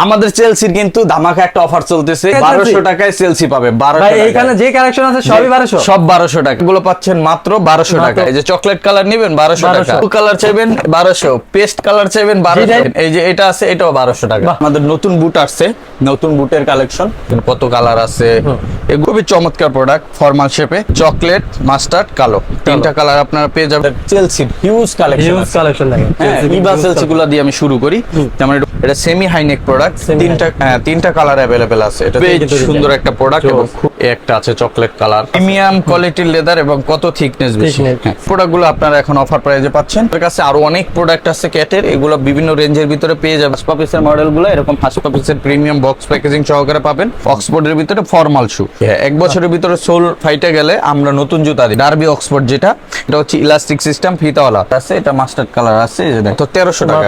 আমাদের চেলসির কিন্তু ধামাকা একটা অফার চলতেছে, 1200 টাকায় চেলসি পাবে। 1200 ভাই টাকায় এখানে যে কালেকশন আছে সবই 1200, সব 1200 টাকা। এগুলো পাচ্ছেন মাত্র 1200 টাকা। এই যে চকলেট কালার নেবেন 1200 টাকা, ব্লু কালার চাইবেন 1200, পেস্ট কালার চাইবেন 1200, এই যে এটা আছে এটাও 1200 টাকা। আমাদের নতুন বুট আসছে, নতুন বুটের কালেকশন, কত কালার আছে, এগুলো খুবই চমৎকার প্রোডাক্ট। ফর্মাল শেপে চকলেট, মাস্টার্ড, কালো, তিনটা কালার আপনারা পেয়ে যাবেন। চেলসির হিউজ কালেকশন, হিউজ কালেকশন দেখেন। ইভা চেলসি গুলো দিয়ে আমি শুরু করি। যেমন এটা সেমি হাইনেক প্রোডাক্ট, তিনটা কালার अवेलेबल আছে। এটা বেশ সুন্দর একটা প্রোডাক্ট এবং খুব একটা আছে চকলেট কালার, প্রিমিয়াম কোয়ালিটির লেদার এবং কত থিকনেস বেশি। প্রোডাক্টগুলো আপনারা এখন অফার প্রাইসে পাচ্ছেন। এর কাছে আরো অনেক প্রোডাক্ট আছে ক্যাটের, এগুলো বিভিন্ন রেঞ্জের ভিতরে পেয়ে যাবেন। হাসপা পিসের মডেলগুলো এরকম হাসপা পিসের প্রিমিয়াম বক্স প্যাকেজিং সহকারে পাবেন। অক্সফোর্ডের ভিতরে ফর্মাল শু, এক বছরের ভিতরে সোল ফাইটে গেলে আমরা নতুন জুতা দিই। ডার্বি অক্সফোর্ড যেটা, এটা হচ্ছে ইলাস্টিক সিস্টেম ফিতাওয়ালা আছে, এটা মাস্টার্ড কালার আছে। এই যে দেখো 1300 টাকা,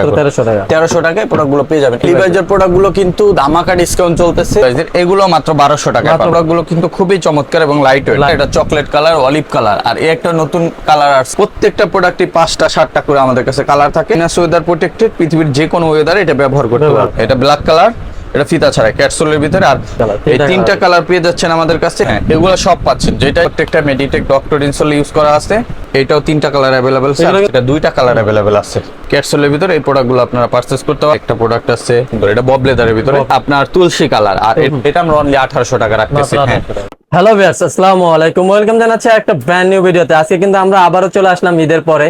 1300 টাকায় প্রোডাক্টগুলো পেয়ে যাবেন। লিভাইজের প্রোডাক্টগুলো কিন্তু ধামাকা ডিসকাউন্ট চলতেছে, এগুলো মাত্র 1200 টাকা। প্রোডাক্টগুলো কিন্তু খুবই চমৎকার এবং লাইট ওয়েট। এটা চকলেট কালার, অলিভ কালার, আর এই একটা নতুন কালার আছে। প্রত্যেকটা প্রোডাক্টই 5টা 7টা করে আমাদের কাছে কালার থাকে। ওয়েদার প্রোটেক্টেড, পৃথিবীর যে কোনো ওয়েদারে এটা ব্যবহার করতে পারবে। এটা ব্ল্যাক কালার, এটা ফিতা ছাড়া ক্যাটসোলের ভিতরে, আর এই তিনটা কালার পেয়ে যাচ্ছেন আমাদের কাছে। এগুলো সব পাচ্ছেন, যেটা প্রত্যেকটা মেডিটেক ডক্টর ইনসোল ইউজ করা আছে। এটাও তিনটা কালার अवेलेबल আছে, এটা দুইটা কালার अवेलेबल আছে ক্যাটসোলের ভিতরে। এই প্রোডাক্টগুলো আপনারা পারচেজ করতে পারেন। একটা প্রোডাক্ট আছে এটা বব লেদারের ভিতরে, আপনার তুলসী কালার, আর এটা আমরা অনলি 1800 টাকা রাখতেছি। হ্যালো ভিউয়ার্স, আসসালামু আলাইকুম, ওয়েলকাম জানাচ্ছি একটা ব্র্যান্ড নিউ ভিডিওতে। আজকে কিন্তু আমরা আবারও চলে আসলাম ঈদের পরে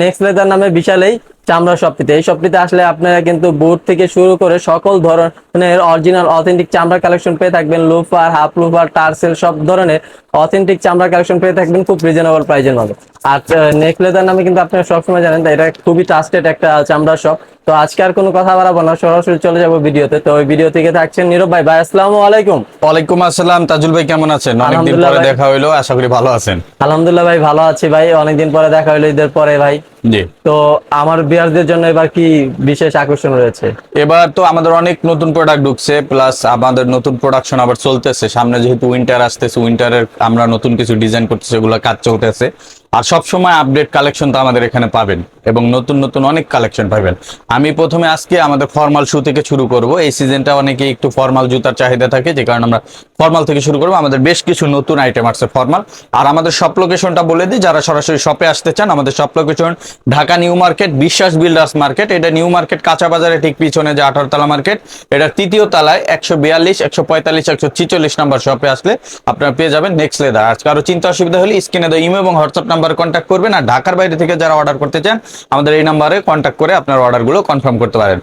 নেক্সট লেদার নামে বিশাল এই চামড়া শপটিতে। এই শপটিতে আসলে আপনারা কিন্তু বুট থেকে শুরু করে সকল ধরনের অরিজিনাল অথেন্টিক চামড়া কালেকশন পেয়ে থাকবেন। লুফার, হাফ লুফার, টার্সেল, সব ধরনের অথেন্টিক চামড়া কালেকশন পেয়ে থাকবেন খুব রিজনেবল প্রাইসের মধ্যে। আর নেক্সট লেদার নামে কিন্তু আপনারা সবসময় জানেন এটা খুবই ট্রাস্টেড একটা চামড়া শপ। তো আজকে আর কোনো কথা বাড়াবো না, সরাসরি চলে যাবো ভিডিওতে। তো ওই ভিডিও থেকে থাকছেন নীরব ভাই। ভাই আসসালামু আলাইকুম। ওয়ালাইকুম আসসালাম। তাজুল ভাই কেমন আছেন? অনেকদিন পরে দেখা হইলো, আশা করি ভালো আছেন। আলহামদুলিল্লাহ ভাই, ভালো আছি ভাই, অনেকদিন পরে দেখা হইলো ঈদের পরে ভাই। জি। তো আমার বিয়ারদের জন্য এবার কি বিশেষ আকর্ষণ রয়েছে? এবার তো আমাদের অনেক নতুন প্রোডাক্ট ঢুকছে, প্লাস আমাদের নতুন প্রোডাকশন আবার চলতেছে। সামনে যেহেতু উইন্টার আসতেছে, উইন্টারের আমরা নতুন কিছু ডিজাইন করতেছি, এগুলো কাজ চলতেছে। আর সব সময় আপডেট কালেকশন তো আমাদের এখানে পাবেন, এবং নতুন নতুন অনেক কালেকশন পাবেন। আমি প্রথমে আজকে আমাদের ফর্মাল শু থেকে শুরু করব। এই সিজনটা অনেকে একটু ফর্মাল জুতার চাহিদা থাকে, যে কারণে আমরা ফর্মাল থেকে শুরু করব। আমাদের বেশ কিছু নতুন আইটেম আসছে ফর্মাল। আর আমাদের শপ লোকেশনটা বলে দিই, যারা সরাসরি শপে আসতে চান, আমাদের shop location Dhaka new market, বিশ্বাস বিল্ডার্স মার্কেট। এটা নিউ মার্কেট কাঁচা বাজারে ঠিক পিছনে যে 18 তলা মার্কেট, এটার তৃতীয় তলায় 142, 145, 146 নাম্বার শপে আসলে আপনারা পেয়ে যাবেন নেক্সট লেদার। আজকে আরো চিন্তা অসুবিধা হলে স্ক্রিনে দেওয়া ইমো এবং হোয়াটসঅ্যাপ নাম্বারে কন্ট্যাক্ট করবেন। আর ঢাকার বাইরে থেকে যারা অর্ডার করতে চান, আমাদের এই নাম্বারে কন্ট্যাক্ট করে আপনার অর্ডারগুলো কনফার্ম করতে পারেন।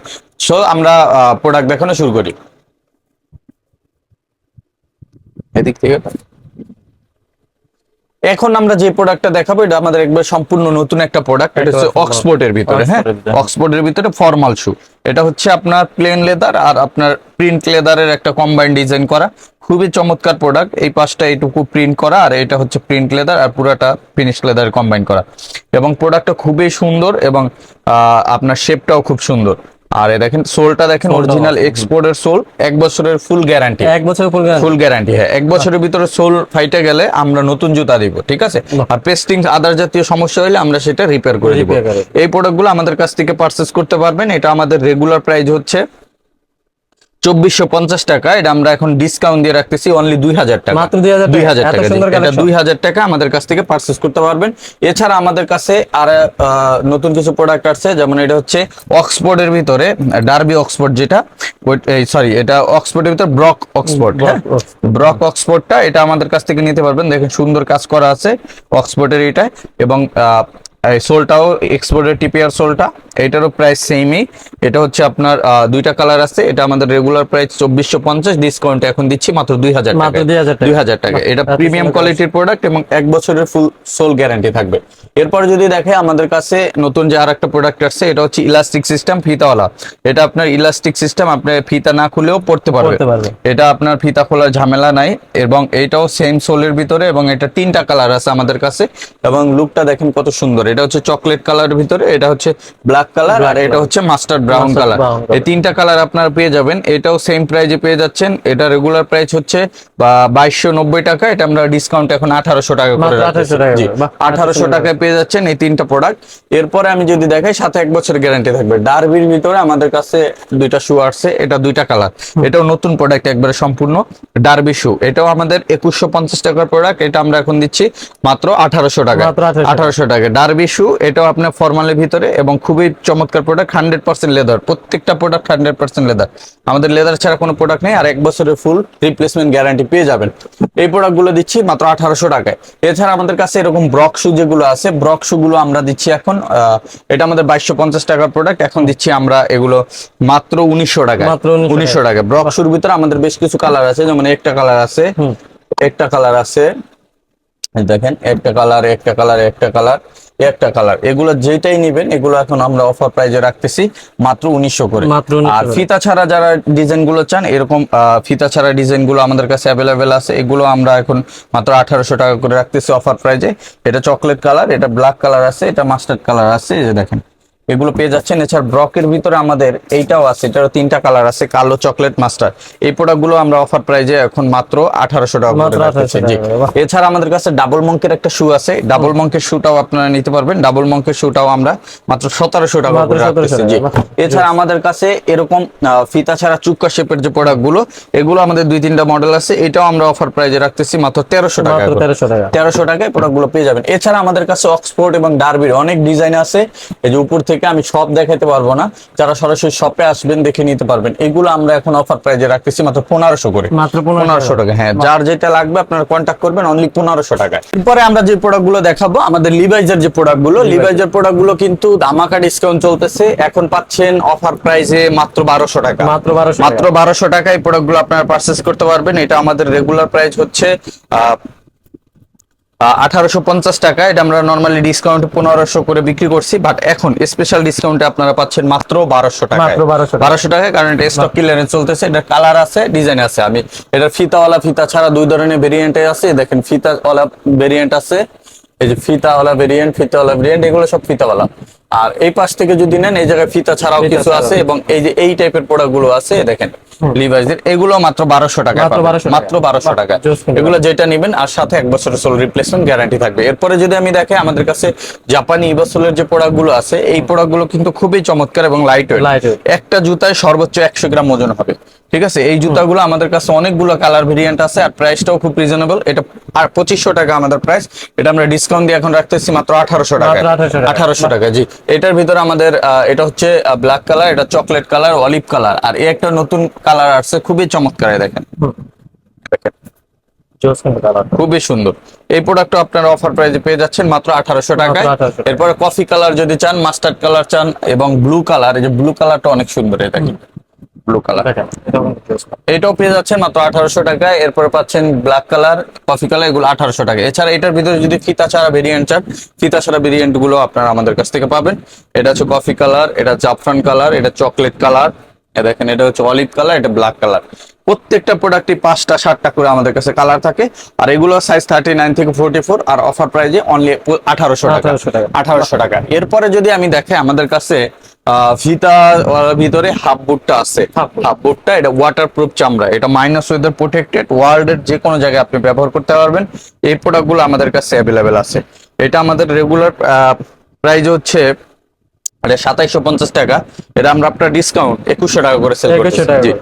সো আমরা প্রোডাক্ট দেখানো শুরু করি এদিক থেকে। এখন আমরা যে প্রোডাক্টটা দেখাবো, এটা আমাদের একবার সম্পূর্ণ নতুন একটা প্রোডাক্ট। এটা হচ্ছে অক্সফোর্ডের ভিতরে, হ্যাঁ, অক্সফোর্ডের ভিতরে ফর্মাল শু। এটা হচ্ছে আপনার প্লেন লেদার আর আপনার প্রিন্ট লেদারের একটা কম্বাইন্ড ডিজাইন করা, খুবই চমৎকার প্রোডাক্ট। এই পাশটা এইটুকু প্রিন্ট করা, আর এটা হচ্ছে প্রিন্ট লেদার, আর পুরাটা ফিনিশ লেদার কম্বাইন করা। এবং প্রোডাক্টটা খুবই সুন্দর, এবং আপনার শেপটাও খুব সুন্দর। আর দেখেন সোলটা দেখেন, অরিজিনাল এক্সপোর্টের সোল, 1 বছরের ফুল গ্যারান্টি। 1 বছরের ফুল গ্যারান্টি, হ্যাঁ। 1 বছরের ভিতরে সোল ফাইটে গেলে আমরা নতুন জুতা দিব, ঠিক আছে। আর পেস্টিং আদার জাতীয় সমস্যা হলে আমরা সেটা রিপেয়ার করে দিব। এই প্রোডাক্টগুলো আমাদের কাছ থেকে পারচেজ করতে পারবেন। এটা আমাদের রেগুলার প্রাইস হচ্ছে 2450 টাকা। এটা আমরা এখন ডিসকাউন্ট দিয়ে রাখতেছি অনলি 2000 টাকা, মাত্র 2000 টাকা। এটা 2000 টাকা আমাদের কাছ থেকে পারচেজ করতে পারবেন। এছাড়া আমাদের কাছে আর নতুন কিছু প্রোডাক্ট আছে, যেমন এটা হচ্ছে অক্সফোর্ডের ভিতরে ডার্বি অক্সফোর্ড, যেটা সরি এটা অক্সফোর্ডের ভিতরে ব্রক অক্সফোর্ড, ব্রক অক্সফোর্ডটা এটা আমাদের কাছ থেকে নিতে পারবেন। দেখেন সুন্দর কাজ করা আছে অক্সফোর্ডের এটা, এবং এই সোলটাও এক্সপোর্টের টিপিআর সোলটা, এটারও প্রাইস সেমই। এটা হচ্ছে আপনার দুইটা কালার আছে। এটা আমাদের রেগুলার প্রাইস 2450, ডিসকাউন্ট এখন দিচ্ছি মাত্র 2000 টাকা, 2000 টাকা। এটা প্রিমিয়াম কোয়ালিটির প্রোডাক্ট এবং 1 বছরের ফুল সোল গ্যারান্টি থাকবে। এরপর যদি দেখে আমাদের কাছে নতুন যে আর একটা প্রোডাক্ট আসছে, এটা হচ্ছে ইলাস্টিক সিস্টেম ফিতাওয়ালা। এটা আপনার ইলাস্টিক সিস্টেম, আপনি ফিতা না খুলেও পড়তে পারবেন। এটা আপনার ফিতা খোলার ঝামেলা নাই, এবং এটাও সেম সোলের ভিতরে, এবং এটা 3টা কালার আছে আমাদের কাছে। এবং লুকটা দেখেন কত সুন্দর, এটা হচ্ছে চকলেট কালারের ভিতরে, এটা হচ্ছে ব্ল্যাক কালার, আর এটা হচ্ছে মাস্টার্ড ব্রাউন কালার। এই তিনটা কালার আপনারা পেয়ে যাবেন। এটাও সেম প্রাইজে পেয়ে যাচ্ছেন। এটা রেগুলার প্রাইস হচ্ছে 2290 টাকা, এটা আমরা ডিসকাউন্ট এখন 1800 টাকা করে রাখছি। জি, 1800 টাকায় পেয়ে যাচ্ছেন এই তিনটা প্রোডাক্ট। এরপরে আমি যদি দেখাই, সাথে 1 বছরের গ্যারান্টি থাকবে। ডার্বির ভিতরে আমাদের কাছে দুইটা শু আসছে, এটা দুইটা কালার, এটাও নতুন প্রোডাক্ট একবারে সম্পূর্ণ ডার্বি শু। এটাও আমাদের 2150 টাকার প্রোডাক্ট, এটা আমরা এখন দিচ্ছি মাত্র 1800 টাকা। 1800 টাকা ডার্বি শু, এটাও আপনার ফর্মালের ভিতরে এবং খুবই চমৎকার প্রোডাক্ট, 100% লেদার। প্রত্যেকটা প্রোডাক্ট 100% লেদার, আমাদের লেদার ছাড়া কোনো প্রোডাক্ট নেই। আর 1 বছরের ফুল রিপ্লেসমেন্ট গ্যারান্টি পেয়ে যাবেন। এই প্রোডাক্টগুলো দিচ্ছি মাত্র 1800 টাকায়। এছাড়া আমাদের কাছে এরকম ব্রক শু যেগুলো আছে, ব্রক শু গুলো আমরা দিচ্ছি এখন, এটা আমাদের 2250 টাকার প্রোডাক্ট, এখন দিচ্ছি আমরা এগুলো মাত্র 1900 টাকা। 1900 টাকা ব্রক শুর ভিতরে আমাদের বেশ কিছু কালার আছে, যেমন একটা কালার আছে, একটা কালার আছে, দেখেন একটা কালার, একটা কালার, একটা কালার, একটা কালার, এগুলো যেটাই নেবেন এগুলো এখন আমরা অফার প্রাইজে রাখতেছি মাত্র 1900 করে। আর ফিতা ছাড়া যারা ডিজাইন গুলো চান, এরকম ফিতা ছাড়া ডিজাইন গুলো আমাদের কাছে অ্যাভেলেবেল আছে, এগুলো আমরা এখন মাত্র 1800 টাকা করে রাখতেছি অফার প্রাইজে। এটা চকলেট কালার, এটা ব্ল্যাক কালার আছে, এটা মাস্টার্ড কালার আছে, এই যে দেখেন এগুলো পেয়ে যাচ্ছেন। এছাড়া ব্রকের ভিতরে আমাদের এইটাও আছে, এটারও 3টা কালার আছে, কালো, চকলেট, মাস্টার। এই প্রোডাক্টগুলো আমরা অফার প্রাইজে এখন মাত্র 1800 টাকা করে রাখতেছি। জি, এছাড়া আমাদের কাছে ডাবল মঙ্কের একটা শু আছে, ডাবল মঙ্কের শুটাও আপনারা নিতে পারবেন। ডাবল মঙ্কের শুটাও আমরা মাত্র 1700 টাকা করে রাখতেছি। জি, এছাড়া আমাদের কাছে এরকম ফিতা ছাড়া চুক্কা শেপের যে প্রোডাক্টগুলো, এগুলো আমাদের 2-3টা মডেল আছে, এটাও আমরা অফার প্রাইজে রাখতেছি মাত্র 1300 টাকা। 1300 টাকায় প্রোডাক্টগুলো পেয়ে যাবেন। এছাড়া আমাদের কাছে অক্সফোর্ড এবং ডার্বির অনেক ডিজাইন আছে, এই যে উপর থেকে আমি সব দেখাতে পারবো না, যারা সরাসরি শপে আসবেন দেখে নিতে পারবেন। এগুলো আমরা এখন অফার প্রাইজে রাখতেছি মাত্র 1500 করে। মাত্র 1500 টাকা। হ্যাঁ, যার যেটা লাগবে আপনারা কন্ট্যাক্ট করবেন, অনলি 1500 টাকা। এরপরে আমরা যে প্রোডাক্টগুলো দেখাবো, আমাদের লিভাইজের যে প্রোডাক্টগুলো, লিভাইজের প্রোডাক্টগুলো কিন্তু ধামাকা ডিসকাউন্ট চলতেছে, এখন পাচ্ছেন অফার প্রাইসে মাত্র 1200 টাকা। মাত্র 1200 টাকায় এই প্রোডাক্টগুলো আপনারা পারচেজ করতে পারবেন। এটা আমাদের রেগুলার প্রাইস হচ্ছে 1850 টাকা, এটা আমরা নরমালি ডিসকাউন্ট 1500 করে বিক্রি করছি, বাট এখন স্পেশাল ডিসকাউন্টে আপনারা পাচ্ছেন মাত্র 1200 টাকা। 1200 টাকা, কারণ এটা স্টক ক্লিয়ারেন্স চলতেছে। এটা কালার আছে, ডিজাইন আছে। আমি এটা ফিতাওয়ালা, ফিতা ছাড়া দুই ধরনের ভেরিয়েন্টে আছে। দেখেন ফিতাওয়ালা ভেরিয়েন্ট আছে, এই যে ফিতাওয়ালা ভেরিয়েন্ট, ফিতাওয়ালা ভেরিয়েন্ট, এগুলো সব ফিতাওয়ালা। আর এই পাশ থেকে যদি নেন, এই জায়গায় ফিতা ছাড়াও কিছু আছে, এবং এই যে এই টাইপের প্রোডাক্ট গুলো আছে, দেখেন লিভাইজের, এগুলো মাত্র 1200 টাকা। মাত্র 1200 টাকা, এগুলো যেটা নেবেন, আর সাথে 1 বছরের সোল রিপ্লেসমেন্ট গ্যারান্টি থাকবে। এরপরে যদি আমি দেখে, আমাদের কাছে জাপানি ইভাসোলের যে প্রোডাক্ট গুলো আছে, এই প্রোডাক্ট গুলো কিন্তু খুবই চমৎকার এবং লাইট ওয়েট। একটা জুতায় সর্বোচ্চ 100 গ্রাম ওজন হবে, ঠিক আছে। এই জুতাগুলো আমাদের কাছে অনেকগুলো কালার ভেরিয়েন্ট আছে, আর প্রাইসটাও খুব রিজনেবল। এটা আর 2500 টাকা আমাদের প্রাইস, এটা আমরা ডিসকাউন্ট দিয়ে এখন রাখতেছি মাত্র 1800 টাকা। 1800 টাকা, জি। এটার ভিতরে আমাদের এটা হচ্ছে ব্ল্যাক কালার, এটা চকলেট কালার, অলিভ কালার, আর এই একটা নতুন কালার আসছে, খুবই চমৎকার। দেখেন খুবই সুন্দর। এই প্রোডাক্ট আপনারা অফার প্রাইসে পেয়ে যাচ্ছেন মাত্র 1800 টাকায়। এরপরে কফি কালার যদি চান, মাস্টার্ড কালার চান, এবং ব্লু কালার, এই যে ব্লু কালারটা অনেক সুন্দর, এটা কি ব্লু কালার, এটাও পেয়ে যাচ্ছেন মাত্র 1800 টাকায়। এরপরে পাচ্ছেন ব্ল্যাক কালার, কফি কালার, এগুলো 1800 টাকা। এছাড়া এটার ভিতরে যদি ফিতা ছাড়া ভেরিয়েন্ট চান, ফিতা ছাড়া ভেরিয়েন্ট গুলো আপনারা আমাদের কাছ থেকে পাবেন। এটা হচ্ছে কফি কালার, এটা জাফরান কালার, এটা চকলেট কালার, দেখেন এটা হচ্ছে অলিভ কালার, এটা ব্ল্যাক কালার। প্রত্যেকটা প্রোডাক্টে 5টা 7টা করে আমাদের কাছে কালার থাকে, আর এগুলো সাইজ 39 থেকে 44, আর অফার প্রাইজে অনলি 1800 টাকা। 1800 টাকা। এরপরে যদি আমি দেখে, আমাদের কাছে ফিতা ভিতরে হাফ বুটটা আছে। হাফ বুটটা এটা ওয়াটারপ্রুফ চামড়া, এটা মাইনাস ওয়েদার প্রোটেক্টেড, ওয়ার্ল্ডের যে কোনো জায়গায় আপনি ব্যবহার করতে পারবেন। এই প্রোডাক্টগুলো আমাদের কাছে অ্যাভেলেবেল আছে। এটা আমাদের রেগুলার প্রাইস হচ্ছে 2750 টাকা, এটা আমরা আপনার ডিসকাউন্ট 2100 টাকা করে সেল করি।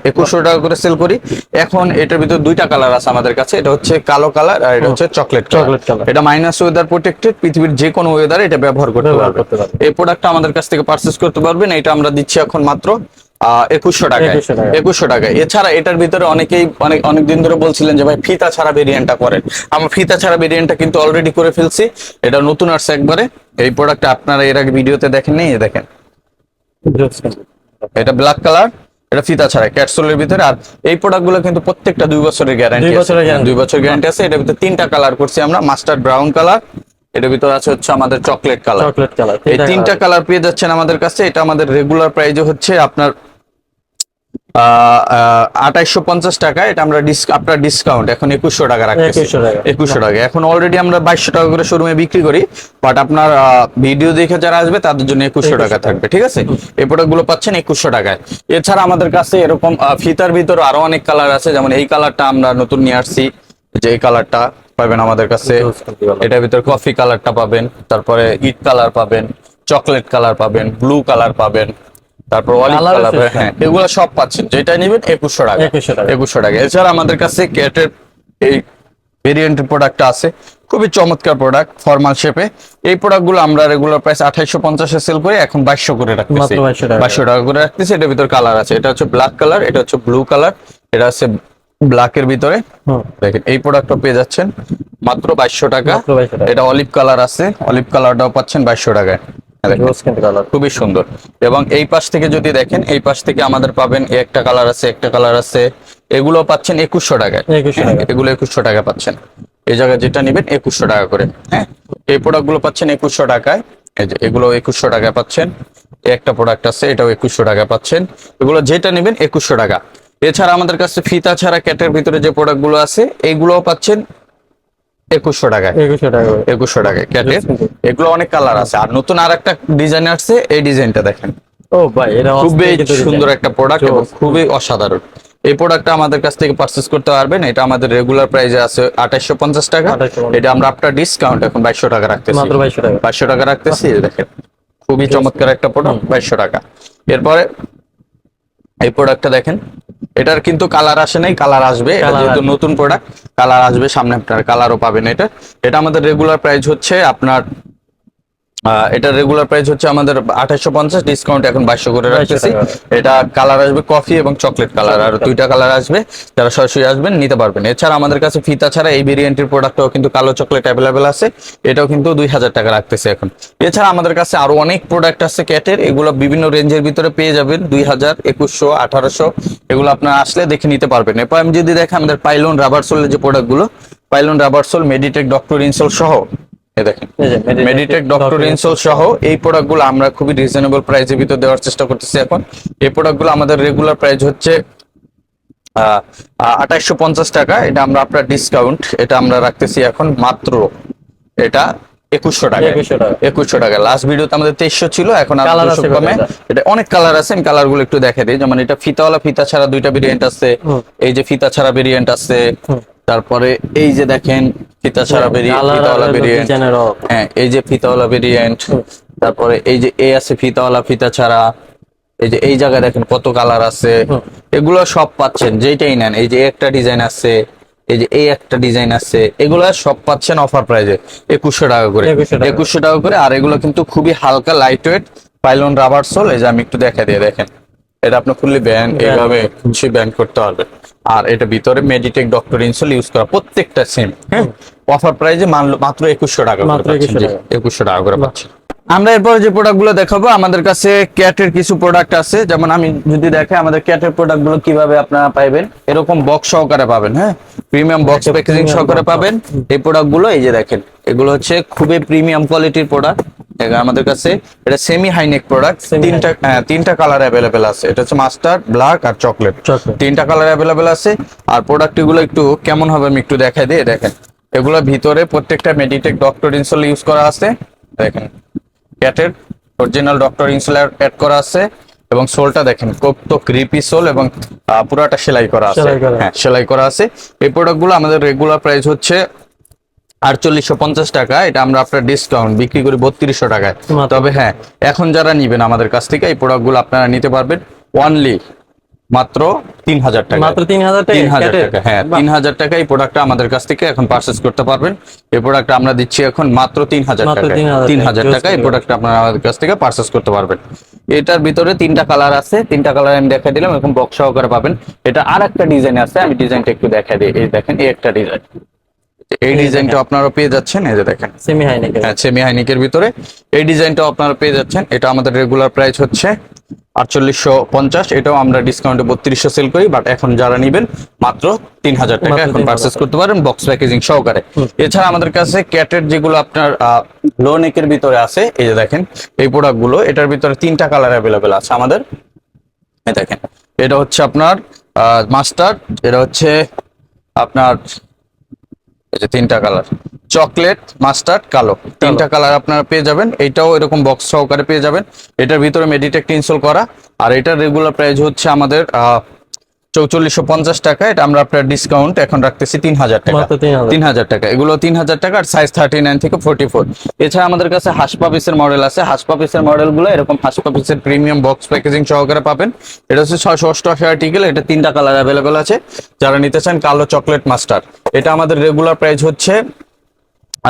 2100 টাকা করে সেল করি। এখন এটার ভিতর 2টা কালার আছে আমাদের কাছে, এটা হচ্ছে কালো কালার, আর এটা হচ্ছে চকলেট কালার। এটা মাইনাস ওয়েদার প্রোটেক্টেড, পৃথিবীর যে কোনো ওয়েদারে এটা ব্যবহার করতে পারবেন। এই প্রোডাক্টটা আমাদের কাছ থেকে পারচেজ করতে পারবেন। এটা আমরা দিচ্ছি এখন মাত্র 2100 টাকা। 2100 টাকা। এছাড়া এটার ভিতরে অনেকেই অনেক দিন ধরে বলছিলেন যে ভাই ফিতা ছাড়া ভেরিয়েন্টটা করেন, আমরা ফিতা ছাড়া ভেরিয়েন্টটা কিন্তু অলরেডি করে ফেলছি। এটা নতুন আসছে একবারে। এই প্রোডাক্টটা আপনারা এর আগে ভিডিওতে দেখেন নি, দেখেন এটা ব্ল্যাক কালার, এটা ফিতা ছাড়া ক্যাপসুলের ভিতরে। আর এই প্রোডাক্টগুলো কিন্তু প্রত্যেকটা 2 বছরের গ্যারান্টি আছে। 2 বছর গ্যারান্টি আছে। এটার ভিতরে 3টা কালার করছি আমরা, মাস্টার্ড ব্রাউন কালার, এটার ভিতরে আছে হচ্ছে আমাদের চকলেট কালার। এই 3টা কালার পেয়ে যাচ্ছেন আমাদের কাছে। এটা আমাদের রেগুলার প্রাইসে হচ্ছে আপনার 2850 টাকা, এটা আমরা আপনার ডিসকাউন্ট এখন 2100 টাকা রাখতেছি। 2100 টাকা। 2100 টাকা এখন অলরেডি আমরা 2200 টাকা করে শোরুমে বিক্রি করি, বাট আপনার ভিডিও দেখে যারা আসবে তাদের জন্য 2100 টাকা থাকবে, ঠিক আছে? এই প্রোডাক্টগুলো পাচ্ছেন 2100 টাকায়। এছাড়া আমাদের কাছে এরকম ফিতার ভিতরে আরো অনেক কালার আছে, যেমন এই কালারটা আমরা নতুন নিয়ে আসছি, যে এই কালারটা পাবেন আমাদের কাছে। এটার ভিতরে কফি কালারটা পাবেন, তারপরে ইট কালার পাবেন, চকলেট কালার পাবেন, ব্লু কালার পাবেন, তারপর অলিভ Colour কালার, আছে হ্যাঁ এগুলো সব পাচ্ছেন, যেটা নেবেন 2100 টাকা। 2100 টাকা। 2100 টাকা। এছাড়া আমাদের কাছে ক্যাটের এই ভেরিয়েন্টের প্রোডাক্ট আছে, খুবই চমৎকার প্রোডাক্ট, ফর্মাল শেপে। এই প্রোডাক্টগুলো আমরা রেগুলার প্রাইস 2850 সেল করি, এখন 2200 করে রাখতেছি। মাত্র 2200 টাকা। 2200 টাকা করে রাখতেছি। এটার ভিতরে কালার আছে, এটা হচ্ছে ব্ল্যাক কালার, এটা হচ্ছে ব্লু কালার, এটা হচ্ছে ব্ল্যাকের ভিতরে। দেখেন এই প্রোডাক্টটা পেয়ে যাচ্ছেন মাত্র 2200 টাকা। মাত্র 2200 টাকা। এটা অলিভ কালার আছে, অলিভ কালারটাও পাচ্ছেন 2200 টাকায়। দেখেন, রোজ কিন্তু কালার খুবই সুন্দর। এবং এই পাশ থেকে যদি দেখেন, এই পাশ থেকে আমাদের পাবেন একটা কালার আছে, একটা কালার আছে, এগুলো পাচ্ছেন 2100 টাকায়। 2100 টাকা। এগুলো 2100 টাকা পাচ্ছেন। এই জায়গায় যেটা নেবেন 2100 টাকা করে। হ্যাঁ, এই প্রোডাক্টগুলো পাচ্ছেন 2100 টাকায়। এই যে এগুলো 2100 টাকায় পাচ্ছেন। এই একটা প্রোডাক্ট আছে, এটাও 2100 টাকায় পাচ্ছেন। এগুলো যেটা নেবেন 2100 টাকা। এছাড়া আমাদের কাছে ফিতা ছাড়া ক্যাটের ভিতরে যে প্রোডাক্টগুলো আছে, এইগুলোও পাচ্ছেন 2100 টাকায়। 2100 টাকা। 2100 টাকায় ক্যাটের। এগুলো অনেক কালার আছে, আর নতুন আর একটা ডিজাইন আসছে, এই ডিজাইনটা দেখেন, ও ভাই এটা খুবই অস্থির কিন্তু সুন্দর design। একটা প্রোডাক্ট এবং খুবই অসাধারণ। এই প্রোডাক্টটা আমাদের কাছ থেকে পারচেজ করতে পারবেন। এটা আমাদের রেগুলার প্রাইসে আছে 2850 টাকা। 2850 এটা আমরা আপনার ডিসকাউন্ট এখন 2200 টাকা রাখতেছি। মাত্র 2200 টাকা। 2200 টাকা রাখতেছি। এই দেখেন, খুবই চমৎকার একটা প্রোডাক্ট, 2200 টাকা। এরপরে এই প্রোডাক্টটা দেখেন, এটার কিন্তু কালার আসে নাই, কালার আসবে। এটা Colour যেহেতু আসবে। নতুন প্রোডাক্ট, কালার আসবে সামনে, আপনার কালারও পাবেন। এটা এটা আমাদের রেগুলার প্রাইস হচ্ছে আপনার এটা রেগুলার প্রাইস হচ্ছে আমাদের 2850, ডিসকাউন্ট এখন 2200 করে 2200 রাখতেছি। টাকা। এটা কালার আসবে কফি এবং চকলেট কালার, আর দুইটা কালার আসবে। যারা সরাসরি আসবেন নিতে পারবেন। এছাড়া আমাদের কাছে ফিতা ছাড়া এই ভেরিয়েন্টের প্রোডাক্টও কিন্তু কালো চকলেট অ্যাভেলেবেল আছে, এটাও কিন্তু 2000 টাকা রাখতেছে এখন। এছাড়া আমাদের কাছে আরো অনেক প্রোডাক্ট আছে ক্যাটের, এগুলো বিভিন্ন রেঞ্জের ভিতরে পেয়ে যাবেন, 2000, 2100, 1800, এগুলো আপনারা আসলে দেখে নিতে পারবেন। এরপর আমি যদি দেখেন আমাদের পাইলন রাবার সোলের যে প্রোডাক্টগুলো, pylon rubber soul, Meditech, doctor insole সহ, এই দেখেন এই যে মেডিটেক, ডক্টর ইনসোল সহ এই প্রোডাক্টগুলো আমরা খুবই রিজনেবল প্রাইসের ভিতর দেওয়ার চেষ্টা করতেছি এখন। এই প্রোডাক্টগুলো আমাদের রেগুলার প্রাইস হচ্ছে 2850 টাকা। এটা আমরা আপনার ডিসকাউন্ট, এটা আমরা রাখতেছি এখন মাত্র এটা 2100 টাকা। 2100 টাকা। 2100 টাকা। লাস্ট ভিডিওতে আমাদের 2300 ছিল, এখন আর Colour 200 আছে কমে। কয়টা? এটা অনেক কালার আছে, আমি কালার গুলো একটু দেখে দিই। যেমন এটা ফিতাওয়ালা, ফিতা ছাড়া দুইটা ভেরিয়েন্ট আছে। এই যে ফিতা ছাড়া ভেরিয়েন্ট আছে, তারপরে এই যে দেখেন ফিতা ছাড়া ফিতাওয়ালা ভেরিয়েন্ট, হ্যাঁ এই যে ফিতাওয়ালা ভেরিয়েন্ট, তারপরে এই যে এ আছে ফিতাওয়ালা, ফিতা ছাড়া। এই যে এই জায়গায় দেখেন কত কালার আছে, এগুলো সব পাচ্ছেন যেটাই নেন। এই যে একটা ডিজাইন আছে, এই যে এই একটা ডিজাইন আছে, এগুলো সব পাচ্ছেন অফার প্রাইজে 2100 টাকা করে। 2100 টাকা। 2100 টাকা করে। আর এগুলো কিন্তু খুবই হালকা, light weight pylon rubber soul. এই যে আমি একটু দেখা দিয়ে দেখেন, এটা আপনি ফুললি ব্যান্ড এইভাবে খুশি ব্যান্ড করতে পারবেন। আর এটা ভিতরে মেডিটেক, ডক্টর ইনসোল ইউজ করা, প্রত্যেকটা সেম। হ্যাঁ, অফার প্রাইজে মাত্র 2100 টাকা করে মাত্র পাচ্ছেন। 2100 জি, টাকা। 2100 টাকা করে পাচ্ছেন। আমরা এরপরে যে প্রোডাক্ট গুলো দেখাবো, আমাদের কাছে ক্যাটের কিছু প্রোডাক্ট আছে। যেমন আমি যদি দেখে আমাদের ক্যাটের প্রোডাক্ট গুলো কিভাবে আপনারা পাইবেন, এরকম বক্স সহকারে পাবেন। হ্যাঁ, প্রিমিয়াম বক্স প্যাকেজিং premium সহকারে box পাবেন এই প্রোডাক্ট গুলো। এই যে দেখেন, এগুলো হচ্ছে খুবই প্রিমিয়াম কোয়ালিটির প্রোডাক্ট। আমাদের কাছে এটা সেমি হাইনেক প্রোডাক্ট। তিনটা কালার অ্যাভেলেবেল আছে। এটা হচ্ছে মাস্টার্ড, ব্ল্যাক আর চকলেট। তিনটা কালার অ্যাভেলেবেল আছে। আর প্রোডাক্ট গুলো একটু কেমন হবে আমি একটু দেখাই দিই। দেখেন, এগুলো ভিতরে প্রত্যেকটা মেডিটেক, ডক্টর ইনসোল ইউজ করা আছে। দেখেন, ক্যাটের অরিজিনাল ডক্টর ইনসোলার অ্যাড করা আছে, এবং সোলটা দেখেন কত ক্রিপি সোল, এবং পুরাটা সেলাই করা আছে। সেলাই করা। হ্যাঁ, সেলাই করা আছে। এই প্রোডাক্টগুলো আমাদের রেগুলার প্রাইস হচ্ছে 4850 টাকা। এটা আমরা আপনার ডিসকাউন্ট বিক্রি করি 3200 টাকায়। মাত্র। তবে হ্যাঁ, এখন যারা নিবেন আমাদের কাছ থেকে এই প্রোডাক্টগুলো আপনারা নিতে পারবেন অনলি মাত্র 3000 টাকা। মাত্র 3000 টাকা। 3000 টাকা, হ্যাঁ 3000 টাকা। এই প্রোডাক্টটা আমাদের কাছ থেকে এখন পারচেজ করতে পারবেন। এই প্রোডাক্টটা আমরা দিচ্ছি এখন মাত্র 3000 মাত্র টাকা। 3000 3000 টাকা এই প্রোডাক্টটা আপনারা আমাদের কাছ থেকে পারচেজ করতে পারবেন। এটার ভিতরে তিনটা কালার আছে, তিনটা কালার আমি দেখাই দিলাম, এখন বক্স সহকারে পাবেন। এটা আর একটা ডিজাইন আছে, আমি ডিজাইনটা একটু দেখাই দিই। এই দেখেন, এই একটা ডিজাইন, এই ডিজাইনটা আপনারা পেয়ে যাচ্ছেন। এই যে দেখেন, সেমি হাইনেক। হ্যাঁ সেমি হাইনিকের ভিতরে এই ডিজাইনটাও আপনারা পেয়ে যাচ্ছেন। এটা আমাদের রেগুলার প্রাইস হচ্ছে 4850। এটাও আমরা ডিসকাউন্টে 3200 সেল করি, বাট এখন যারা নিবেন মাত্র 3000 টাকা মাত্র এখন 3000 পারচেজ করতে পারেন বক্স প্যাকেজিং সহকারে। এছাড়া আমাদের কাছে ক্যাটের যেগুলো আপনার লো নেকের ভিতরে আছে, এই যে দেখেন এই প্রোডাক্টগুলো, এটার ভিতরে তিনটা কালার অ্যাভেলেবেল আছে আমাদের। এই দেখেন, এটা হচ্ছে আপনার মাস্টার্ড, এটা হচ্ছে আপনার এই যে তিনটা কালার, চকলেট, মাস্টার্ড, কালো, তিনটা কালার আপনারা পেয়ে যাবেন। এইটাও এরকম বক্স সহকারে পেয়ে যাবেন। এটার ভিতরে মেডিটেক্ট ইনস্টল করা, আর এটার রেগুলার প্রাইস হচ্ছে আমাদের 4450 টাকা। এটা আমরা আপনার ডিসকাউন্ট এখন রাখতেছি 3000 টাকা। মাত্র 3000 3000 টাকা, এগুলো 3000 টাকা, আর সাইজ 39 থেকে 44। এছাড়া আমাদের কাছে হাসপা পিসের মডেল আছে। হাসপা পিসের মডেলগুলো এরকম হাসপা পিসের প্রিমিয়াম বক্স প্যাকেজিং সহকারে পাবেন। এটা হচ্ছে 688 আর্টিকেল, এটা তিনটা কালার অ্যাভেলেবেল আছে। যারা নিতে চান কালো, চকলেট, মাস্টার্ড, এটা আমাদের রেগুলার প্রাইস হচ্ছে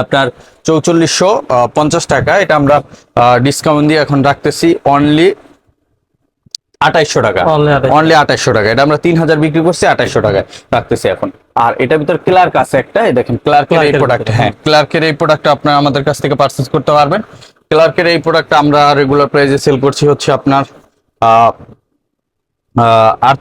আপনার 4450 টাকা। এটা আমরা ডিসকাউন্ট দিয়ে এখন রাখতেছি অনলি 2800 টাকা। Only 2800 অনলি 2800 টাকা। এটা আমরা 3000 বিক্রি করছি, 2800 টাকায় রাখতেছি এখন। আর এটার ভিতর ক্লার্ক আছে একটা, এই দেখেন ক্লার্কের এই ক্লার্কের প্রোডাক্ট। ভিতরে, হ্যাঁ, ক্লার্কের এই প্রোডাক্টটা আপনারা আমাদের কাছ থেকে পারচেজ করতে পারবেন। ক্লার্কের এই প্রোডাক্টটা আমরা রেগুলার প্রাইসে সেল করছি হচ্ছে আপনার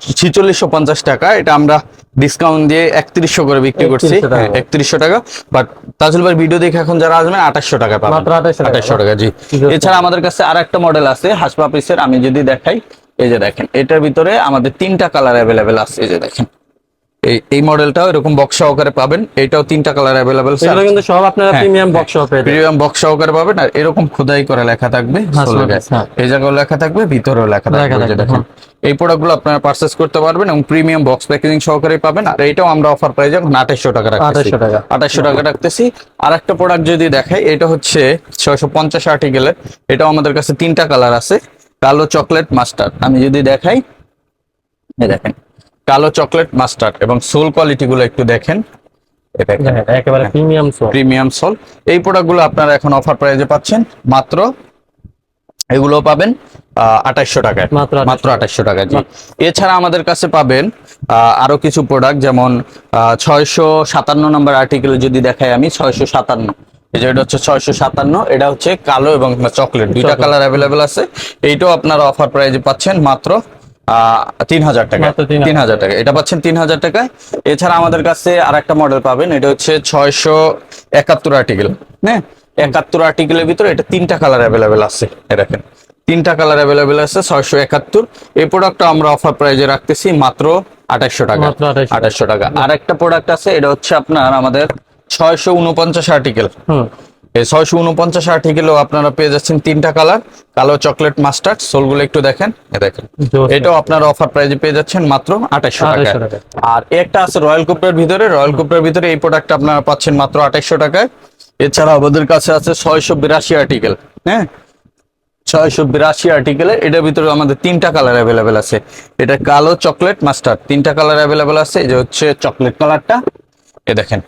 4650 টাকা। এটা আমরা ডিসকাউন্ট দিয়ে 3100 করে বিক্রি করছি। 3100 টাকা। 3100 টাকা। বাট তাজুল ভাই ভিডিও দেখে এখন যারা আসবেন 2800 টাকা পাবেন। মাত্র 2800 টাকা। 2800 টাকা, জি। এছাড়া আমাদের কাছে আর একটা মডেল আছে হাসপা পিসের, আমি যদি দেখাই, এই যে দেখেন, এটার ভিতরে আমাদের তিনটা কালার অ্যাভেলেবেল আছে। এই যে দেখেন, এই মডেলটাও এরকম বক্স সহকারে পাবেন। এটাও তিনটা কালার অ্যাভেলেবেল। এগুলো কিন্তু সব আপনারা হ্যাঁ, প্রিমিয়াম বক্স শপে প্রিমিয়াম বক্স সহকারে পাবেন। আর এরকম খোদাই করে লেখা থাকবে, হ্যাঁ, সোলে গায়ে। হ্যাঁ। এই জায়গায় লেখা থাকবে, ভিতরেও লেখা লেখা থাকবে। এই যে থাকবে, দেখেন, এই প্রোডাক্টগুলো আপনারা পারচেজ করতে পারবেন এবং প্রিমিয়াম বক্স প্যাকেজিং সহকারে পাবেন। আর এটাও আমরা অফার প্রাইসে এখন 2800 টাকা রাখতেছি। 2800 টাকা। 2800 টাকা রাখতেছি। আর একটা প্রোডাক্ট যদি দেখাই, এটা হচ্ছে 650 আর্টিকেলের। এটাও আমাদের কাছে তিনটা কালার আছে, কালো, চকলেট, মাস্টার্ড। আমি যদি দেখাই, এই দেখেন কালো, চকলেট, মাস্টার্ড, এবং সোল কোয়ালিটি গুলো একটু দেখেন। এই দেখেন, হ্যাঁ, একেবারে প্রিমিয়াম সব। Premium sole. এই প্রোডাক্টগুলো আপনারা এখন অফার প্রাইসে পাচ্ছেন মাত্র, এগুলো পাবেন 2800 টাকায়। মাত্র মাত্র 2800 টাকা, জি। এছাড়া আমাদের কাছে পাবেন আরো কিছু প্রোডাক্ট, যেমন 657 নম্বর আর্টিকেল যদি দেখাই আমি, 657, এই যে এটা হচ্ছে 657। এটা হচ্ছে কালো এবং চকলেট, দুইটা চকলেট। কালার অ্যাভেলেবেল আছে। এইটাও আপনারা অফার প্রাইসে পাচ্ছেন মাত্র 3000 টাকা। মাত্র 3000 3000 টাকা, এটা পাচ্ছেন 3000 টাকায়। এছাড়া আমাদের কাছে আর একটা মডেল পাবেন, এটা হচ্ছে 671 আর্টিকেল। হ্যাঁ, 71 আর্টিকেলের ভিতরে এটা তিনটা কালার অ্যাভেলেবেল আছে। এই দেখেন, তিনটা কালার অ্যাভেলেবেল আছে, 671। এই প্রোডাক্টটা আমরা অফার প্রাইসে রাখতেছি মাত্র 2800 টাকা। মাত্র 2800 2800 টাকা। আর একটা প্রোডাক্ট আছে, এটা হচ্ছে আপনার আমাদের 649 আর্টিকেল। হুম, এই 649 আর্টিকেলও আপনারা পেয়ে যাচ্ছেন তিনটা কালার, কালো, চকলেট, মাস্টার্ড। সোলগুলো একটু দেখেন, এই দেখেন, জোস। এটাও আপনারা অফার প্রাইসে পেয়ে যাচ্ছেন মাত্র 2800 2800 টাকা। টাকা। আর একটা আছে রয়্যাল কুপের ভিতরে, রয়্যাল কুপের ভিতরে এই প্রোডাক্টটা আপনারা পাচ্ছেন মাত্র 2800 টাকায়। এছাড়া আমাদের কাছে আছে 682 আর্টিকেল। হ্যাঁ, 682 আর্টিকেলে এটার ভিতরে আমাদের তিনটা কালার অ্যাভেলেবেল আছে। এটা কালো, চকলেট, মাস্টার্ড, তিনটা কালার অ্যাভেলেবেল আছে। এই যে হচ্ছে চকলেট কালারটা, এ দেখেন।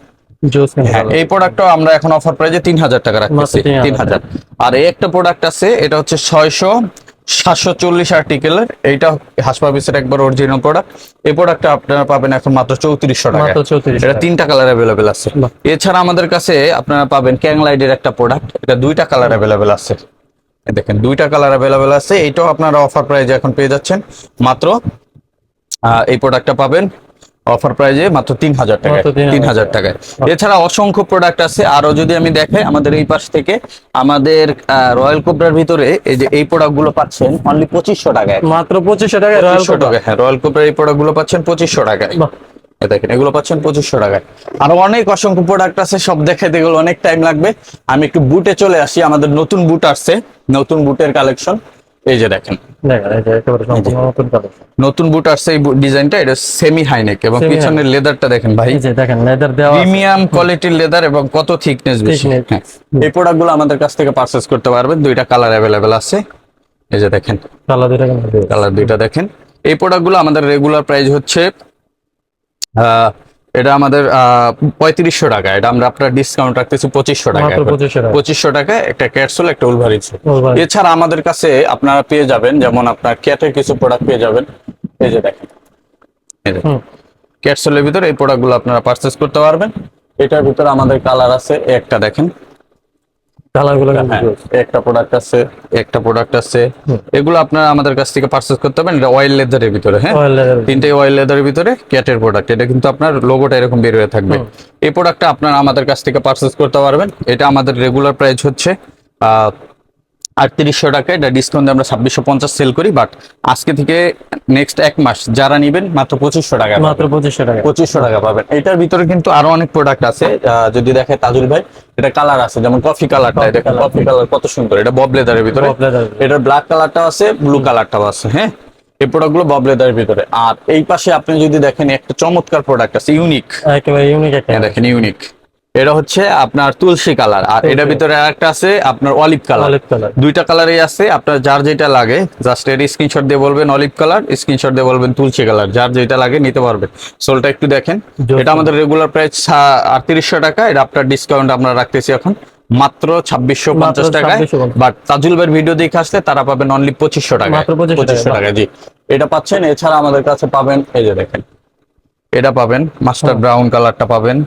জোস কিন্তু হ্যাঁ, ভালো। এই প্রোডাক্টটাও আমরা এখন অফার প্রাইসে 3000 টাকা রাখতেছি। মাত্র 3000 3000। আর এই একটা প্রোডাক্ট আছে, এটা হচ্ছে 740 আর্টিকেলের। এইটা হাসপা পিসের একবার অরিজিনাল প্রোডাক্ট। এই প্রোডাক্টটা আপনারা পাবেন এখন মাত্র 3400 টাকা। মাত্র 3400 এটা টাকা। তিনটা কালার অ্যাভেলেবেল আছে। বাহ। এছাড়া আমাদের কাছে আপনারা পাবেন ক্যাংলাইডের একটা প্রোডাক্ট, এটা দুইটা কালার অ্যাভেলেবেল আছে। এই দেখেন, দুইটা কালার অ্যাভেলেবেল আছে। এইটাও আপনারা অফার প্রাইসে এখন পেয়ে যাচ্ছেন মাত্র, এই প্রোডাক্টটা পাবেন অফার প্রাইজে মাত্র 3000 টাকায়। মাত্র 3000 3000 টাকায়। এছাড়া অসংখ্য প্রোডাক্ট আছে আরো। যদি আমি দেখাই আমাদের এই পাশ থেকে, আমাদের রয়্যাল কোবরার ভিতরে এই যে এই প্রোডাক্ট গুলো পাচ্ছেন অনলি 2500 টাকায়। মাত্র 2500 টাকায় রয়্যাল 2500 টাকায়, হ্যাঁ, রয়্যাল কোবরার এই প্রোডাক্ট গুলো পাচ্ছেন 2500 টাকায়। বাহ। এই দেখেন, এগুলো পাচ্ছেন 2500 টাকায়। আরো অনেক অসংখ্য প্রোডাক্ট আছে, সব দেখাইতে গেলে অনেক টাইম লাগবে। আমি একটু বুটে চলে আসি। আমাদের নতুন বুট আসছে, নতুন বুটের কালেকশন। এই যে দেখেন, দেখেন, এই যে একেবারে সম্পূর্ণ নতুন কালার। নতুন বুট আসছে। এই ডিজাইনটা, এটা সেমি হাইনেক, এবং Semi পিছনের লেদারটা দেখেন ভাই, এই যে দেখেন লেদার দেওয়া আছে। প্রিমিয়াম কোয়ালিটির লেদার এবং কত থিকনেস বেশি। Thickness। হ্যাঁ, এই প্রোডাক্টগুলো আমাদের কাছ থেকে পারচেজ করতে পারবেন। দুইটা কালার অ্যাভেলেবেল আছে। এই যে দেখেন, কালার দুইটা কিন্তু দেওয়া আছে। কালার দুইটা দেখেন। এই প্রোডাক্টগুলো আমাদের রেগুলার প্রাইস হচ্ছে এটা আমাদের 3500 টাকা। এটা আমরা আপনার ডিসকাউন্ট রাখতেছি 2500 টাকা। মাত্র 2500 টাকা। 2500 টাকায় একটা ক্যাটসুল, একটা উলভারিন। Wolverine। এছাড়া আমাদের কাছে আপনারা পেয়ে যাবেন, যেমন আপনার ক্যাটের কিছু প্রোডাক্ট পেয়ে যাবেন। এই যে দেখেন, এই যে হুম, ক্যাটসুলের ভিতরে এই প্রোডাক্টগুলো আপনারা পারচেজ করতে পারবেন। এটার ভিতরে আমাদের কালার আছে, একটা দেখেন। কালারগুলো কিন্তু হ্যাঁ, জোস। একটা প্রোডাক্ট আছে, একটা প্রোডাক্ট আছে। হুম। এগুলো আপনারা আমাদের কাছ থেকে পারচেজ করতে পারবেন। এটা অয়েল লেদারের ভিতরে। হ্যাঁ, Oil leather। তিনটে অয়েল লেদারের ভিতরে ক্যাটের প্রোডাক্ট। এটা কিন্তু আপনার লোগোটা এরকম বের হয়ে থাকবে। এই প্রোডাক্টটা আপনারা আমাদের কাছ থেকে পারচেজ করতে পারবেন। এটা আমাদের রেগুলার প্রাইস হচ্ছে 3800 টাকা, এটা ডিসকাউন্টে আমরা 2650 সেল করি, বাট আজকে থেকে নেক্সট 1 মাস যারা নেবেন মাত্র 2500 টাকা, মাত্র 2500 টাকা। 2500 টাকা পাবেন। এটার ভিতরে কিন্তু আরো অনেক প্রোডাক্ট আছে, যদি দেখে তাজুল ভাই, এটা কালার আছে, যেমন কফি কালারটা, দেখেন কফি কালার কত সুন্দর, এটা বব লেদারের ভিতরে, Bob leather। এটার ব্ল্যাক কালারটা আছে, ব্লু কালারটাও আছে। হ্যাঁ, এই প্রোডাক্টগুলো বব লেদারের ভিতরে। আর এই পাশে আপনি যদি দেখেন একটা চমৎকার প্রোডাক্ট আছে, ইউনিক, একেবারে ইউনিক একটা। দেখেন ইউনিক, এটা হচ্ছে আপনার তুলসী কালার, আর এটার ভিতরে আরেকটা আছে আপনার অলিভ কালার। Olive colour. দুইটা কালারই আছে, আপনার যার যেটা লাগে জাস্ট এর স্ক্রিনশট দিয়ে বলবেন অলিভ কালার, স্ক্রিনশট দিয়ে বলবেন তুলসী কালার, যার যেটা লাগে নিতে পারবেন। সোলটা একটু দেখেন, এটা আমাদের রেগুলার প্রাইস 3800 টাকা, এটা আপনার ডিসকাউন্ট আমরা রাখতেছি এখন মাত্র 2650 টাকায়। 2650 বাট তাজুল ভাইয়ের ভিডিও দেখে আসলে তারা পাবেন অনলি 2500 টাকা, মাত্র 2500 টাকা। জি, এটা পাচ্ছেন। এছাড়া আমাদের কাছে পাবেন, এই যে দেখেন এটা পাবেন, মাস্টার ব্রাউন কালারটা পাবেন,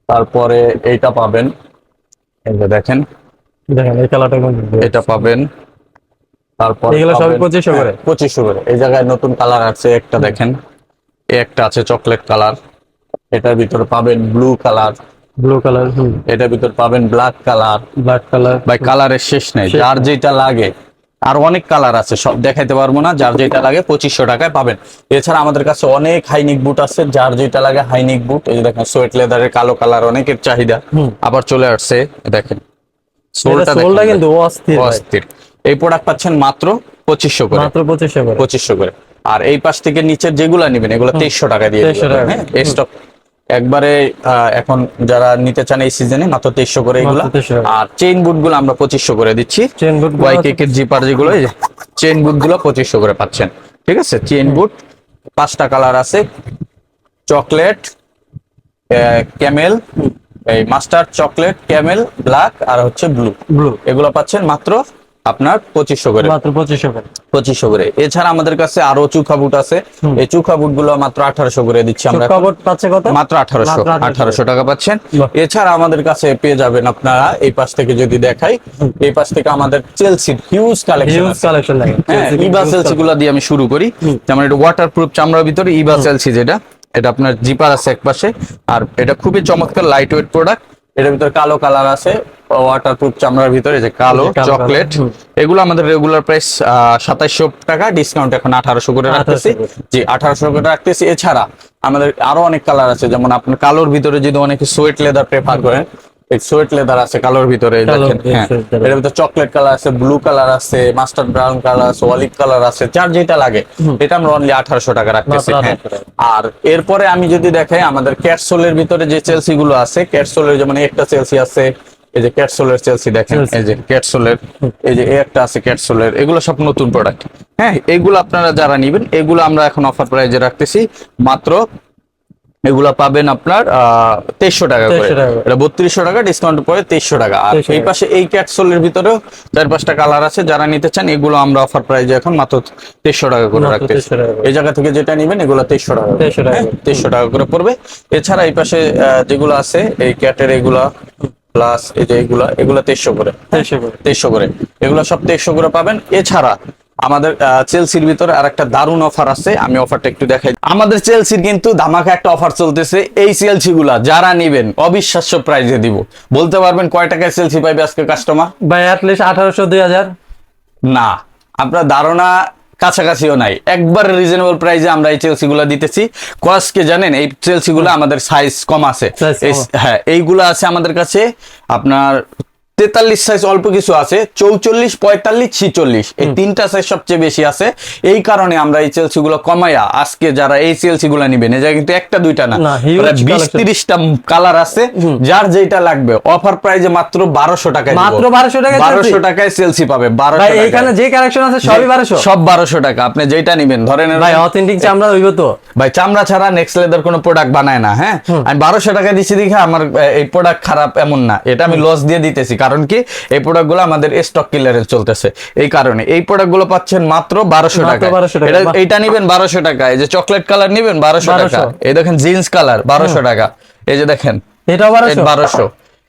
তারপরে এইটা পাবেন, এই যে দেখেন দেখেন এই কালারটা কিন্তু এটা পাবেন, তারপর এগুলো সবই 2500 করে। 2500 করে। এই জায়গায় নতুন কালার আছে একটা, দেখেন এই একটা আছে চকলেট কালার, এটার ভিতরে পাবেন ব্লু কালার, ব্লু কালার, এটার ভিতরে পাবেন ব্ল্যাক কালার। Black colour. ভাই কালারের শেষ নাই, যার যেটা লাগে, আর অনেক কালার আছে, সব দেখাইতে পারবো না, যার যেটা লাগে 2500 টাকায় পাবেন। এছাড়া আমাদের কাছে অনেক হাইনিক বুট আছে, যার যেটা লাগে হাইনিক বুট। এই যে দেখেন সোয়েট লেদারের কালো কালার, অনেকের চাহিদা, আবার চলে আসছে, দেখেন সোলটা সোলটা কিন্তু অস্থির ভাই। অস্থির। এই প্রোডাক্ট পাচ্ছেন মাত্র 2500 করে, মাত্র 2500 করে। 2500 করে। আর এই পাশ থেকে নিচের যেগুলা নেবেন এগুলো 2300 টাকা দিয়ে 2300 টাকা। হ্যাঁ, এই স্টক একবারে এখন যারা নিতে চান এই সিজনে মাত্র 2300 করে এগুলা। মাত্র 2300 টাকা। আর চেইন বুট গুলো আমরা 2500 করে দিচ্ছি। চেইন বুট ওয়াইকেক এর জিপার যেগুলো, এই যে চেইন বুট গুলো 2500 করে পাচ্ছেন। ঠিক আছে, চেইন বুট 5টা কালার আছে, চকলেট, ক্যামেল, এই মাস্টার, চকলেট, ক্যামেল, ব্ল্যাক আর হচ্ছে ব্লু। ব্লু এগুলো পাচ্ছেন মাত্র আপনার 2500 করে, মাত্র 2500 করে। 2500 করে। এছাড়া আমাদের কাছে আরো চুখা বুট আছে, এই চুখা বুট গুলো মাত্র 1800 করে দিচ্ছি আমরা এখন। কাপড় পাচ্ছে কত? মাত্র 1800 টাকা পাচ্ছেন। বাহ। এছাড়া আমাদের কাছে পেয়ে যাবেন আপনারা, এই পাশ থেকে যদি দেখাই, এই পাশ থেকে আমাদের চেলসির হিউজ কালেকশন হিউজ আছে। কালেকশন লাগে। হ্যাঁ, ইবা চেলসি গুলো দিয়ে আমি শুরু করি, যেমন এটা ওয়াটারপ্রুফ চামড়ার ভিতরে ইবা চেলসি, যেটা এটা আপনার জিপার আছে এক পাশে, আর এটা খুবই চমৎকার লাইট ওয়েট প্রোডাক্ট। এটার ভিতরে কালো কালার আছে, ওয়াটারপ্রুফ চামড়ার ভিতরে, যে কালো কালো চকলেট, এগুলো আমাদের রেগুলার প্রাইস 2700 টাকা, ডিসকাউন্ট এখন 1800 করে রাখতেছি। 1800 জি, 1800 করে রাখতেছি। এছাড়া আমাদের আরো অনেক কালার আছে, যেমন আপনার কালোর ভিতরে যদি অনেকে সোয়েট লেদার প্রেফার করেন, এই সোয়েট লেদার আছে কালোর ভিতরে, দেখেন হ্যাঁ, sweat leather। এর ভিতরে চকলেট কালার আছে, ব্লু কালার আছে, মাস্টার ব্রাউন কালার আছে, অলিভ কালার আছে, যার যেটা লাগে এটা আমরা অনলি 1800 টাকা রাখতেছি। মাত্র হ্যাঁ, 1800 টাকা। আর এরপরে আমি যদি দেখাই আমাদের ক্যাটসোলের ভিতরে যে চেলসি গুলো আছে, ক্যাটসোলের যেমন একটা চেলসি আছে, এই যে ক্যাটসোলের চেলসি দেখেন, Chelsea। এই যে ক্যাটসোলের, এই যে এই একটা আছে ক্যাটসোলের, এগুলো সব নতুন প্রোডাক্ট। হ্যাঁ, এগুলো আপনারা যারা নিবেন এগুলো আমরা এখন অফার প্রাইজে রাখতেছি মাত্র, এগুলা পাবেন আপনার 2300 টাকা করে। 2300 টাকা। এটা 3200 টাকা, ডিসকাউন্ট পরে 2300 টাকা। আর 2300 এই পাশে এই ক্যাটসোলের ভিতরেও 4-5টা কালার আছে, যারা নিতে চান এগুলো আমরা অফার প্রাইজে এখন মাত্র 2300 টাকা করে মাত্র রাখতেছি। 2300 টাকা করে। এই জায়গা থেকে যেটা নেবেন এগুলো 2300 টাকা করে। 2300 টাকা হ্যাঁ, করে। 2300 টাকা করে পড়বে। এছাড়া এই পাশে যেগুলো আছে এই ক্যাটের এগুলা প্লাস এই যে এগুলো 2300 করে, 2300 করে। 2300 করে, এগুলো সব 2300 করে পাবেন। এছাড়া আমাদের চেলসির ভিতরে আর একটা দারুণ অফার আছে, আমি অফারটা একটু দেখাই। আমাদের চেলসির কিন্তু ধামাকা একটা অফার চলতেছে, এই চেলসি গুলা যারা নিবেন অবিশ্বাস্য প্রাইজে দিব। বলতে পারবেন কয় টাকায় চেলসি পাইবে আজকে কাস্টমার? ভাই অ্যাটলিস্ট 1800 2000। না, আপনার ধারণা কাছাকাছিও নাই, একবার রিজনেবল প্রাইসে আমরা এই চেলসি গুলা দিতেছি। কস্টকে জানেন, এই চেলসি গুলা আমাদের সাইজ কম আছে। Size কম। হ্যাঁ, এইগুলা আছে আমাদের কাছে আপনার 43 সাইজ অল্প কিছু আছে, 44, 45, 46 এই তিনটা সাইজ সবচেয়ে বেশি আছে। এই কারণে আমরা এই চেলসি গুলো কমাইয়া আজকে যারা এই চেলসি গুলো নিবেন, এই জায়গায় কিন্তু একটা দুইটা না, না, huge প্রায় collection। 20-30টা কালার আছে, যার যেটা লাগবে অফার প্রাইজে মাত্র 1200 টাকায় দিব। মাত্র 1200 টাকায় 1200 টাকায় চেলসি পাবে। 1200 ভাই টাকায়। এইখানে যে কালেকশন আছে সবই 1200। সব 1200 টাকা, আপনি যেটা নিবেন ধরেন। ভাই অথেন্টিক চামড়া হইব তো? ভাই চামড়া ছাড়া নেক্সট লেদার কোনো প্রোডাক্ট বানায় না। হ্যাঁ, আমি 1200 টাকা দিচ্ছি দেখে আমার এই প্রোডাক্ট খারাপ এমন না, এটা আমি লস দিয়ে দিতেছি। কারণ কি, এই প্রোডাক্টগুলো আমাদের স্টক ক্লিয়ারেন্স চলতেছে, এই কারণে এই প্রোডাক্টগুলো পাচ্ছেন মাত্র 1200 মাত্র টাকা। 1200 টাকা। এইটা নিবেন 1200 টাকা, এই যে চকলেট কালার নিবেন 1200 টাকা, 1200 এই দেখেন জিন্স কালার 1200 টাকা, এই যে দেখেন এটা 1200। 1200,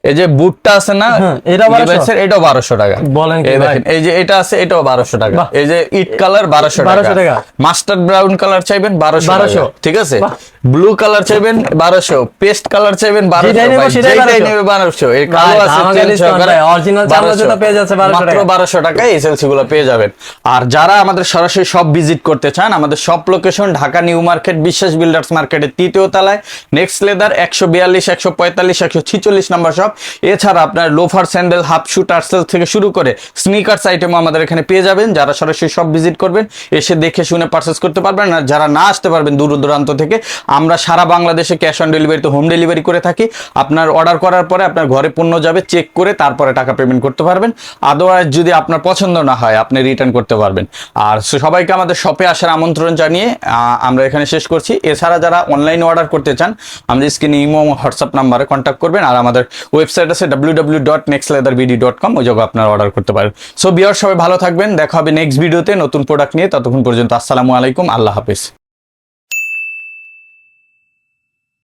এই যে বুটটা আছে না, এটা 1200? Levi's এর, এটাও 1200 টাকা। বলেন কি এই ভাই? দেখেন, এই যে এটা আছে, এটাও 1200 টাকা। বাহ। এই যে ইট কালার 1200 1200 টাকা। টাকা। মাস্টার্ড ব্রাউন কালার চাইবেন 1200 টাকা। 1200 ঠিক আছে, বাহ। ব্লু কালার চাইবেন 1200, পেস্ট কালার চাইবেন 1200, যেটাই নেবো ভাই, সেটাই যেটাই 1200 নেবে 1200। এই কালো ভাই, আছে ধামাকা চেন discount সহকারে ভাই, original চামড়া জুতো পেয়ে যাচ্ছে 1200 মাত্র টাকা। 1200 টাকায় এসএলসি গুলো পেয়ে যাবেন। আর যারা আমাদের সরাসরি শপ ভিজিট করতে চান, আমাদের shop location Dhaka new market, বিশ্বাস বিল্ডার্স মার্কেটের 3য় তলায়, নেক্সট লেদার 142, 145, 146 নম্বর শপ। এছাড়া আপনার লোফার, স্যান্ডেল, হাফ শু, টার্সেল থেকে শুরু করে স্নিকার্স আইটেম আমাদের এখানে পেয়ে যাবেন। যারা সরাসরি শপ ভিজিট করবেন, এসে দেখে শুনে পারচেস করতে পারবেন। আর যারা না আসতে পারবেন দূর দূরান্ত থেকে, আমরা সারা বাংলাদেশে ক্যাশ অন ডেলিভারিতে হোম ডেলিভারি করে থাকি। আপনার অর্ডার করার পরে আপনার ঘরে পণ্য যাবে, চেক করে তারপরে টাকা পেমেন্ট করতে পারবেন। আদারওয়াইজ যদি আপনার পছন্দ না হয়, আপনি রিটার্ন করতে পারবেন। আর সবাইকে আমাদের শপে আসার আমন্ত্রণ জানিয়ে আমরা এখানে শেষ করছি। এছাড়া যারা অনলাইনে অর্ডার করতে চান, আমাদের স্ক্রিনে ইমো, হোয়াটসঅ্যাপ নাম্বারে কন্ট্যাক্ট করবেন। আর আমাদের ওয়েবসাইট আছে www.nextleatherbd.com, ওই জায়গায় আপনারা অর্ডার করতে পারেন। সো ভিউয়ার, সবাই ভালো থাকবেন, দেখা হবে নেক্সট ভিডিওতে নতুন প্রোডাক্ট নিয়ে। ততক্ষণ পর্যন্ত আসসালামু আলাইকুম, আল্লাহ হাফেজ।